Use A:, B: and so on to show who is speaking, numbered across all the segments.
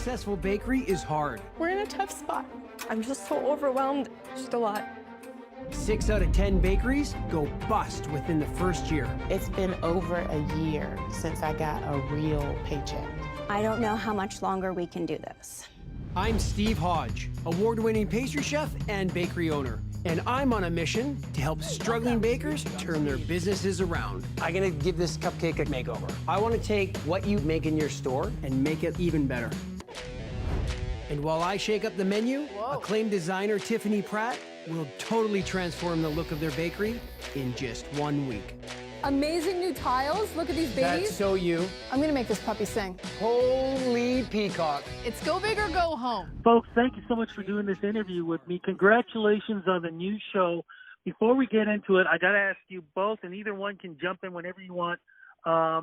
A: successful bakery is hard.
B: We're in a tough spot. I'm just so overwhelmed. Just a lot.
A: 6 out of 10 bakeries go bust within the first year.
C: It's been over a year since I got a real paycheck.
D: I don't know how much longer we can do this.
A: I'm Steve Hodge, award-winning pastry chef and bakery owner. And I'm on a mission to help struggling bakers turn their businesses around. I'm gonna give this cupcake a makeover. I wanna take what you make in your store and make it even better. And while I shake up the menu, acclaimed designer Tiffany Pratt will totally transform the look of their bakery in just 1 week.
E: Amazing new tiles. Look at these babies.
A: That's so you.
E: I'm gonna make this puppy sing.
A: Holy peacock.
E: It's go big or go home.
F: Folks, thank you so much for doing this interview with me. Congratulations on the new show. Before we get into it, I got to ask you both, and either one can jump in whenever you want. How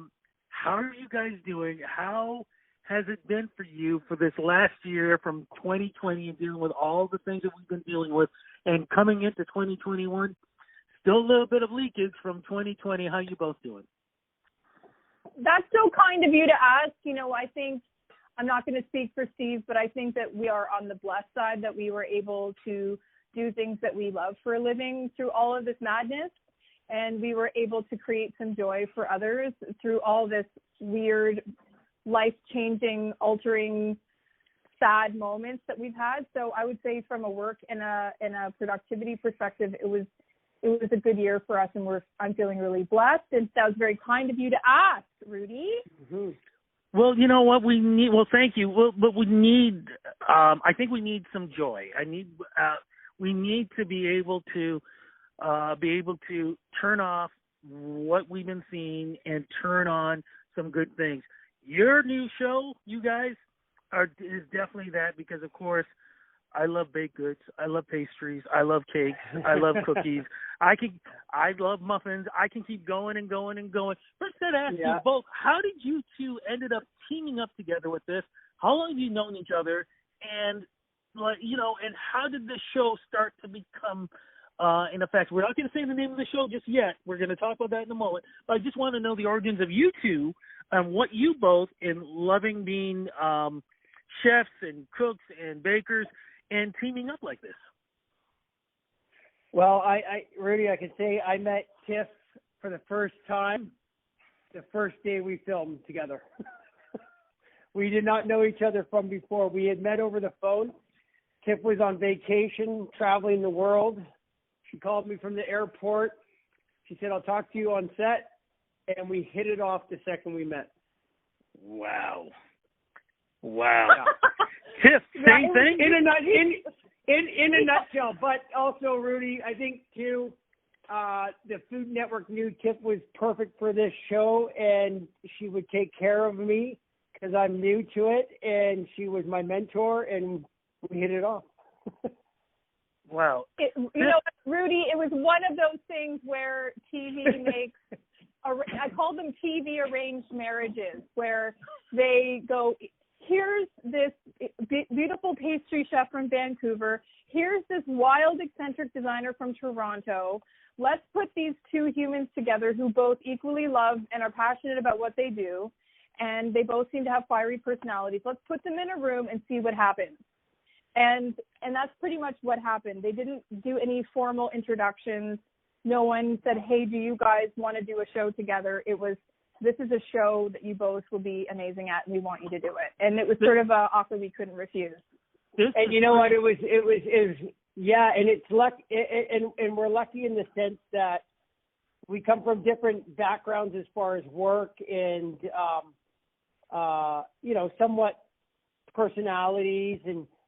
F: are you guys doing? How has it been for you for this last year from 2020 and dealing with all the things that we've been dealing with and coming into 2021? Still a little bit of leakage from 2020. How you both doing?
G: That's so kind of you to ask. You know, I think, I'm not going to speak for Steve, but I think that we are on the blessed side that we were able to do things that we love for a living through all of this madness. And we were able to create some joy for others through all this weird, life-changing, altering, sad moments that we've had. So I would say from a work and a productivity perspective, it was a good year for us, and I'm feeling really blessed. And that was very kind of you to ask, Rudy.
F: Mm-hmm. Well, you know what we need. Well, thank you. Well, but we need. I think we need some joy. We need to be able to turn off what we've been seeing and turn on some good things. Your new show, you guys, is definitely that, because of course, I love baked goods. I love pastries. I love cakes. I love cookies. I love muffins. I can keep going and going and going. First, I'd ask you both, how did you two ended up teaming up together with this? How long have you known each other? And and how did this show start to become in effect? We're not going to say the name of the show just yet. We're going to talk about that in a moment. But I just want to know the origins of you two and what you both, in loving being chefs and cooks and bakers, and teaming up like this.
H: Well, Rudy, I can say I met Tiff for the first time the first day we filmed together. We did not know each other from before. We had met over the phone. Tiff was on vacation, traveling the world. She called me from the airport. She said, "I'll talk to you on set." And we hit it off the second we met.
F: Wow. Yeah. Tiff, same thing?
H: In a nutshell. But also, Rudy, I think, too, the Food Network knew Tiff was perfect for this show, and she would take care of me because I'm new to it, and she was my mentor, and we hit it off.
F: Wow.
G: Rudy, it was one of those things where TV makes, I call them TV arranged marriages, where they go, here's this beautiful pastry chef from Vancouver. Here's this wild, eccentric designer from Toronto. Let's put these two humans together who both equally love and are passionate about what they do, and they both seem to have fiery personalities. Let's put them in a room and see what happens. And that's pretty much what happened. They didn't do any formal introductions. No one said, "Hey, do you guys want to do a show together?" It was, "This is a show that you both will be amazing at, and we want you to do it." And it was sort of an offer we couldn't refuse.
H: And you know what? It was and it's luck, and we're lucky in the sense that we come from different backgrounds as far as work and somewhat personalities,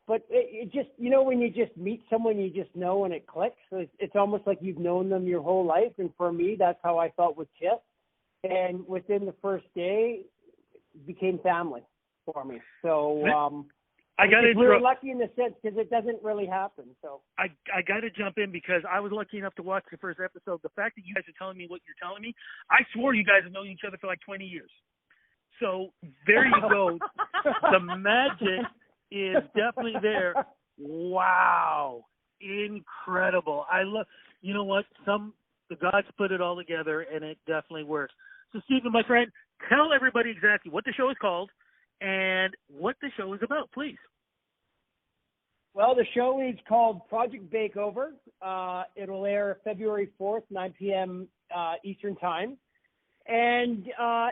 H: but it just, when you just meet someone, you just know and it clicks. So it's almost like you've known them your whole life. And for me, that's how I felt with Tiff. And within the first day, it became family for me. So we're lucky in the sense because it doesn't really happen. So
F: I got to jump in because I was lucky enough to watch the first episode. The fact that you guys are telling me what you're telling me, I swore you guys have known each other for like 20 years. So there you go. The magic is definitely there. Wow. Incredible. I love, you know what? The gods put it all together, and it definitely works. So, Stephen, my friend, tell everybody exactly what the show is called and what the show is about, please.
H: Well, the show is called Project Bakeover. It'll air February 4th, 9 p.m. Eastern Time. And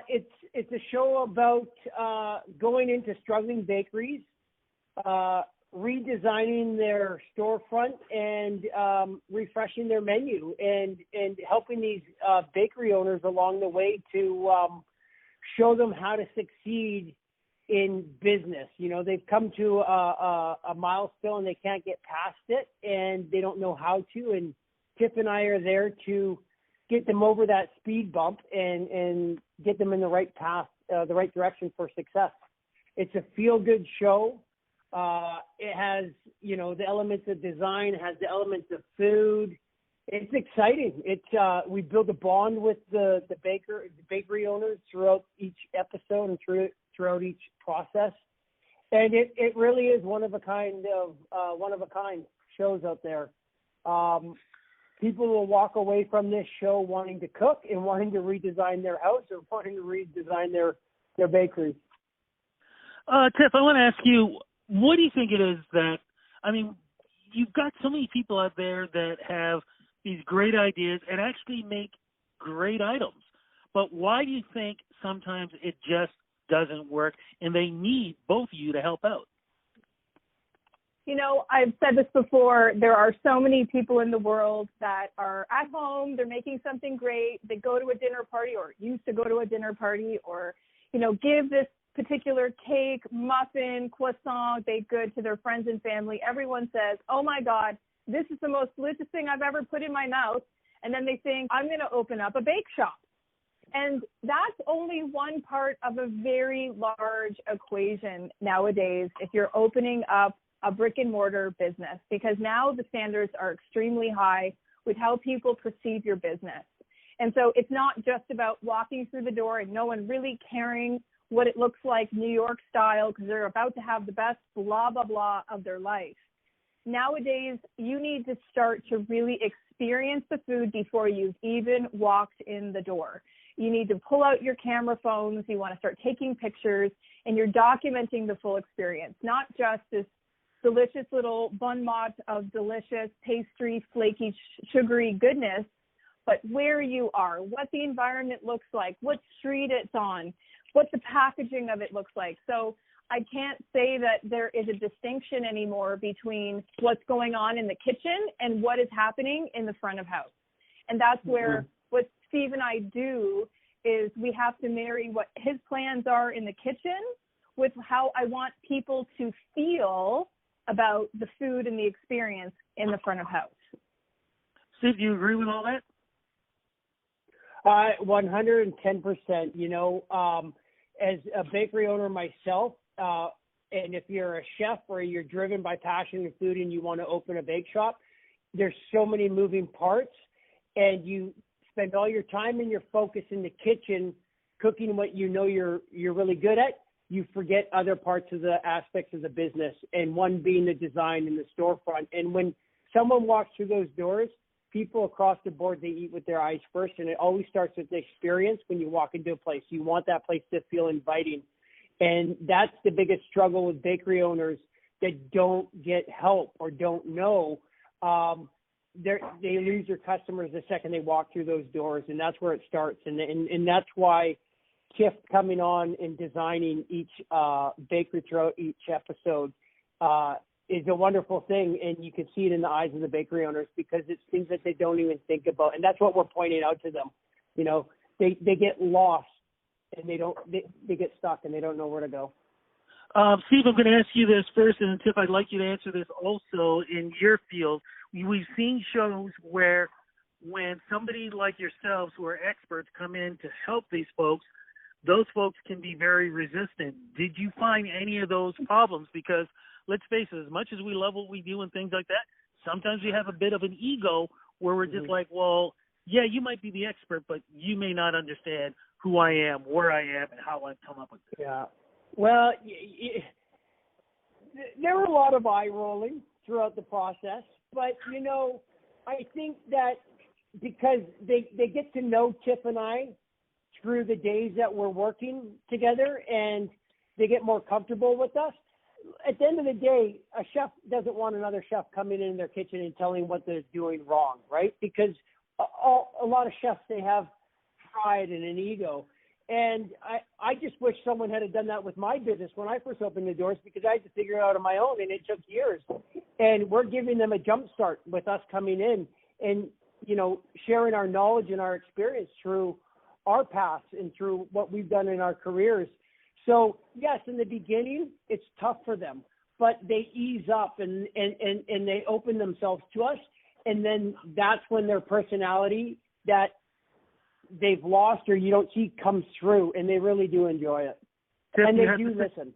H: it's a show about going into struggling bakeries, redesigning their storefront and refreshing their menu and helping these bakery owners along the way to show them how to succeed in business. You know, they've come to a milestone, they can't get past it, and they don't know how to. And Tiff and I are there to get them over that speed bump and get them in the right path, the right direction for success. It's a feel-good show. It has, you know, the elements of design, has the elements of food. It's exciting. We build a bond with the bakery owners throughout each episode and throughout each process. And it really is one of a kind shows out there. People will walk away from this show wanting to cook and wanting to redesign their house or wanting to redesign their bakery.
F: Tiff, I want to ask you, what do you think it is that, I mean, you've got so many people out there that have these great ideas and actually make great items. But why do you think sometimes it just doesn't work and they need both of you to help out?
G: You know, I've said this before, there are so many people in the world that are at home, they're making something great, they go to a dinner party or used to go to a dinner party or, you know, give this particular cake, muffin, croissant, baked good to their friends and family. Everyone says, oh my God, this is the most delicious thing I've ever put in my mouth. And then they think, I'm going to open up a bake shop. And that's only one part of a very large equation nowadays if you're opening up a brick and mortar business, because now the standards are extremely high with how people perceive your business. And so it's not just about walking through the door and no one really caring what it looks like New York style because they're about to have the best blah, blah, blah of their life. Nowadays, you need to start to really experience the food before you've even walked in the door. You need to pull out your camera phones. You want to start taking pictures, and you're documenting the full experience, not just this delicious little bon mot of delicious pastry, flaky, sugary goodness, but where you are, what the environment looks like, what street it's on, what the packaging of it looks like. So I can't say that there is a distinction anymore between what's going on in the kitchen and what is happening in the front of house. And that's where what Steve and I do is we have to marry what his plans are in the kitchen with how I want people to feel about the food and the experience in the front of house.
F: Steve, do you agree with all that?
H: 110%. You know, as a bakery owner myself, and if you're a chef or you're driven by passion in food and you want to open a bake shop, there's so many moving parts, and you spend all your time and your focus in the kitchen cooking what you know you're really good at. You forget other parts of the aspects of the business, and one being the design and the storefront. And when someone walks through those doors, people across the board, they eat with their eyes first, and it always starts with the experience when you walk into a place. You want that place to feel inviting. And that's the biggest struggle with bakery owners that don't get help or don't know. They lose their customers the second they walk through those doors, and that's where it starts. And that's why Tiff coming on and designing each bakery throughout each episode is a wonderful thing, and you can see it in the eyes of the bakery owners because it's things that they don't even think about, and that's what we're pointing out to them. You know, they get lost, and they get stuck, and they don't know where to go.
F: Steve, I'm going to ask you this first, and Tiff, I'd like you to answer this also in your field. We've seen shows where when somebody like yourselves who are experts come in to help these folks, those folks can be very resistant. Did you find any of those problems? Because let's face it, as much as we love what we do and things like that, sometimes we have a bit of an ego where we're just like, well, yeah, you might be the expert, but you may not understand who I am, where I am, and how I've come up with this.
H: Yeah. Well, there were a lot of eye rolling throughout the process, but, you know, I think that because they get to know Tiff and I through the days that we're working together, and they get more comfortable with us. At the end of the day, a chef doesn't want another chef coming in their kitchen and telling what they're doing wrong, right? Because a lot of chefs, they have pride and an ego. And I just wish someone had done that with my business when I first opened the doors, because I had to figure it out on my own, and it took years. And we're giving them a jump start with us coming in and, you know, sharing our knowledge and our experience through our paths and through what we've done in our careers. So, yes, in the beginning, it's tough for them, but they ease up and they open themselves to us. And then that's when their personality that they've lost or you don't see comes through, and they really do enjoy it.
F: Tiff,
H: and they do listen.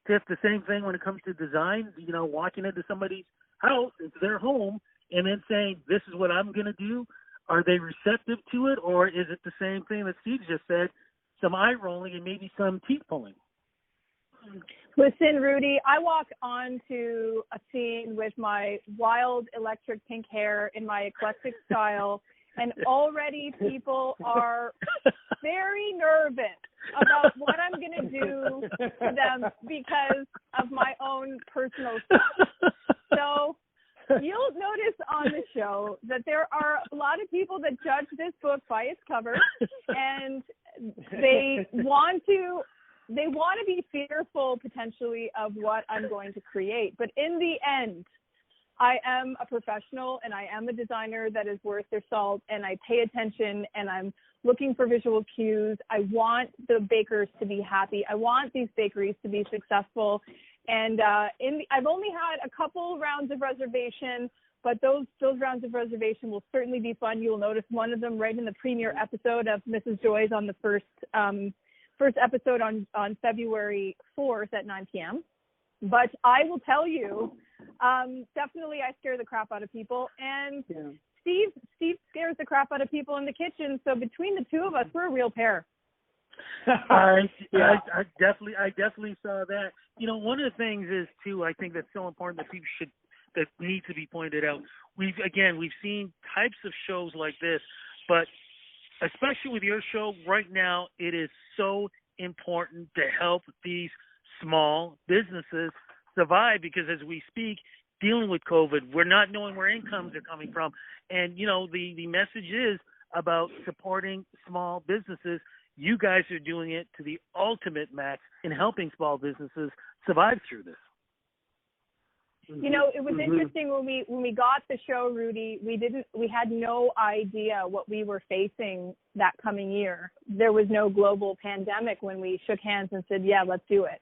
F: Tiff, the same thing when it comes to design, you know, walking into somebody's house, into their home, and then saying, this is what I'm going to do. Are they receptive to it, or is it the same thing that Steve just said, some eye rolling and maybe some teeth pulling?
G: Listen, Rudy, I walk onto a scene with my wild electric pink hair in my eclectic style, and already people are very nervous about what I'm going to do to them because of my own personal stuff. So you'll notice on the show that there are a lot of people that judge this book by its cover, and they want to be fearful potentially of what I'm going to create. But in the end, I am a professional and I am a designer that is worth their salt, and I pay attention and I'm looking for visual cues. I want the bakers to be happy. I want these bakeries to be successful. And I've only had a couple rounds of reservation, but those rounds of reservation will certainly be fun. You will notice one of them right in the premiere episode of Mrs. Joy's on the first episode on February 4th at 9 p.m. But I will tell you, definitely I scare the crap out of people. And Steve scares the crap out of people in the kitchen. So between the two of us, we're a real pair.
F: I definitely saw that. You know, one of the things is too, I think that's so important that needs to be pointed out. We've seen types of shows like this, but especially with your show right now, it is so important to help these small businesses survive, because as we speak, dealing with COVID, we're not knowing where incomes are coming from. And, you know, the message is about supporting small businesses. You guys are doing it to the ultimate max in helping small businesses survive through this.
G: You know, it was interesting when we got the show, Rudy, we had no idea what we were facing that coming year. There was no global pandemic when we shook hands and said, yeah, let's do it.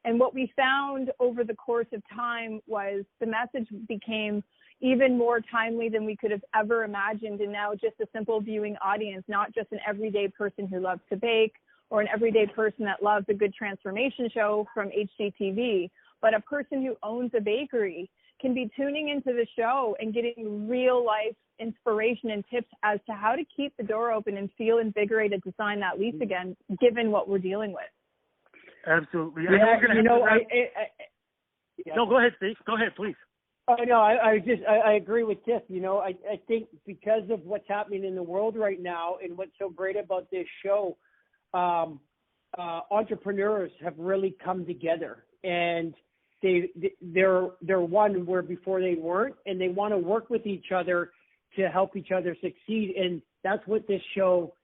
G: And what we found over the course of time was the message became even more timely than we could have ever imagined. And now just a simple viewing audience, not just an everyday person who loves to bake or an everyday person that loves a good transformation show from HGTV, but a person who owns a bakery can be tuning into the show and getting real life inspiration and tips as to how to keep the door open and feel invigorated to sign that lease again, given what we're dealing with.
F: Absolutely.
H: Yeah,
F: No, go ahead, Steve. Go ahead, please.
H: Oh, no, I agree with Tiff. You know, I think because of what's happening in the world right now and what's so great about this show, entrepreneurs have really come together, and they're one where before they weren't, and they want to work with each other to help each other succeed. And that's what this show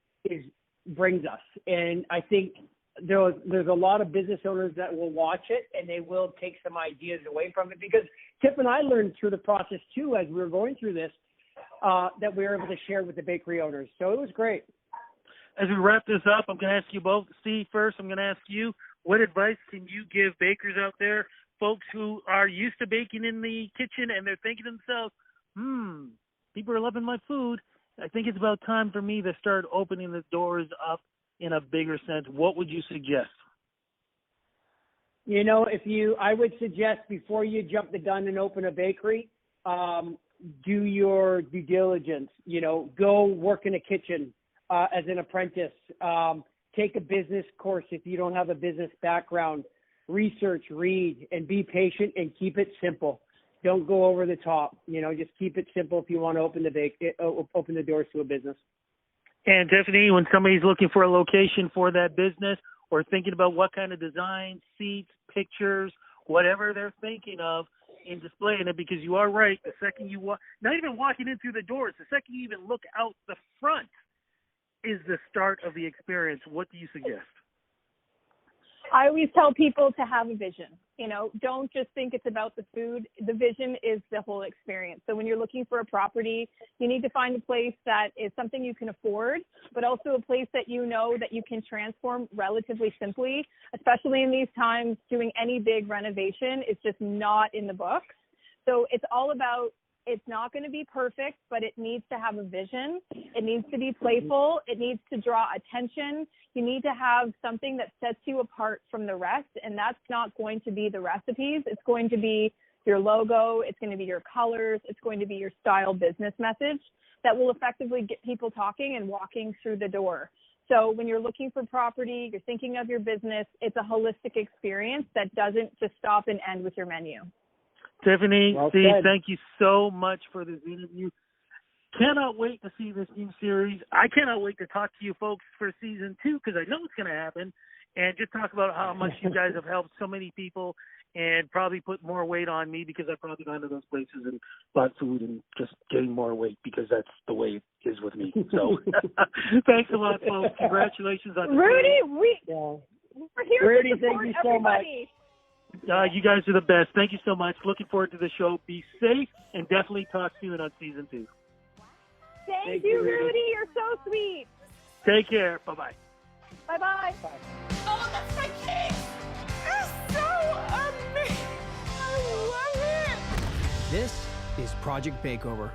H: brings us. And I think there's a lot of business owners that will watch it, and they will take some ideas away from it, because Tiff and I learned through the process too, as we were going through this, that we were able to share with the bakery owners. So it was great.
F: As we wrap this up, I'm going to ask you both. Steve, first, I'm going to ask you, what advice can you give bakers out there, folks who are used to baking in the kitchen and they're thinking to themselves, people are loving my food. I think it's about time for me to start opening the doors up in a bigger sense. What would you suggest?
H: You know, I would suggest before you jump the gun and open a bakery, do your due diligence. You know, go work in a kitchen as an apprentice. Take a business course if you don't have a business background. Research, read, and be patient and keep it simple. Don't go over the top. You know, just keep it simple if you want to open the doors to a business.
F: And Tiffany, when somebody's looking for a location for that business, or thinking about what kind of design, seats, pictures, whatever they're thinking of in displaying it, because you are right. The second you walk, not even walking in through the doors, the second you even look out the front is the start of the experience. What do you suggest?
G: I always tell people to have a vision. Don't just think it's about the food. The vision is the whole experience. So when you're looking for a property, you need to find a place that is something you can afford, but also a place that you know that you can transform relatively simply, especially in these times. Doing any big renovation is just not in the books. So it's all about, it's not going to be perfect, but it needs to have a vision. It needs to be playful. It needs to draw attention. You need to have something that sets you apart from the rest, and that's not going to be the recipes. It's going to be your logo. It's going to be your colors. It's going to be your style business message that will effectively get people talking and walking through the door. So when you're looking for property, you're thinking of your business, it's a holistic experience that doesn't just stop and end with your menu.
F: Tiffany,
H: Well
F: Steve,
H: said.
F: thank you so much for this interview. Cannot wait to see this new series. I cannot wait to talk to you folks for season 2, because I know it's going to happen, and just talk about how much you guys have helped so many people and probably put more weight on me, because I've probably gone to those places and bought food and just gained more weight, because that's the way it is with me. So thanks a lot, folks. Congratulations on the
G: Rudy,
H: Yeah.
G: we're here
H: Rudy,
G: to support
H: thank you so much.
G: everybody.
F: You guys are the best. Thank you so much. Looking forward to the show. Be safe, and definitely talk soon on season 2.
G: Thank you, Rudy. You're so sweet.
F: Take care. Bye-bye.
G: Bye-bye.
B: Oh, that's my cake! It's so amazing! I love it!
A: This is Project Bakeover.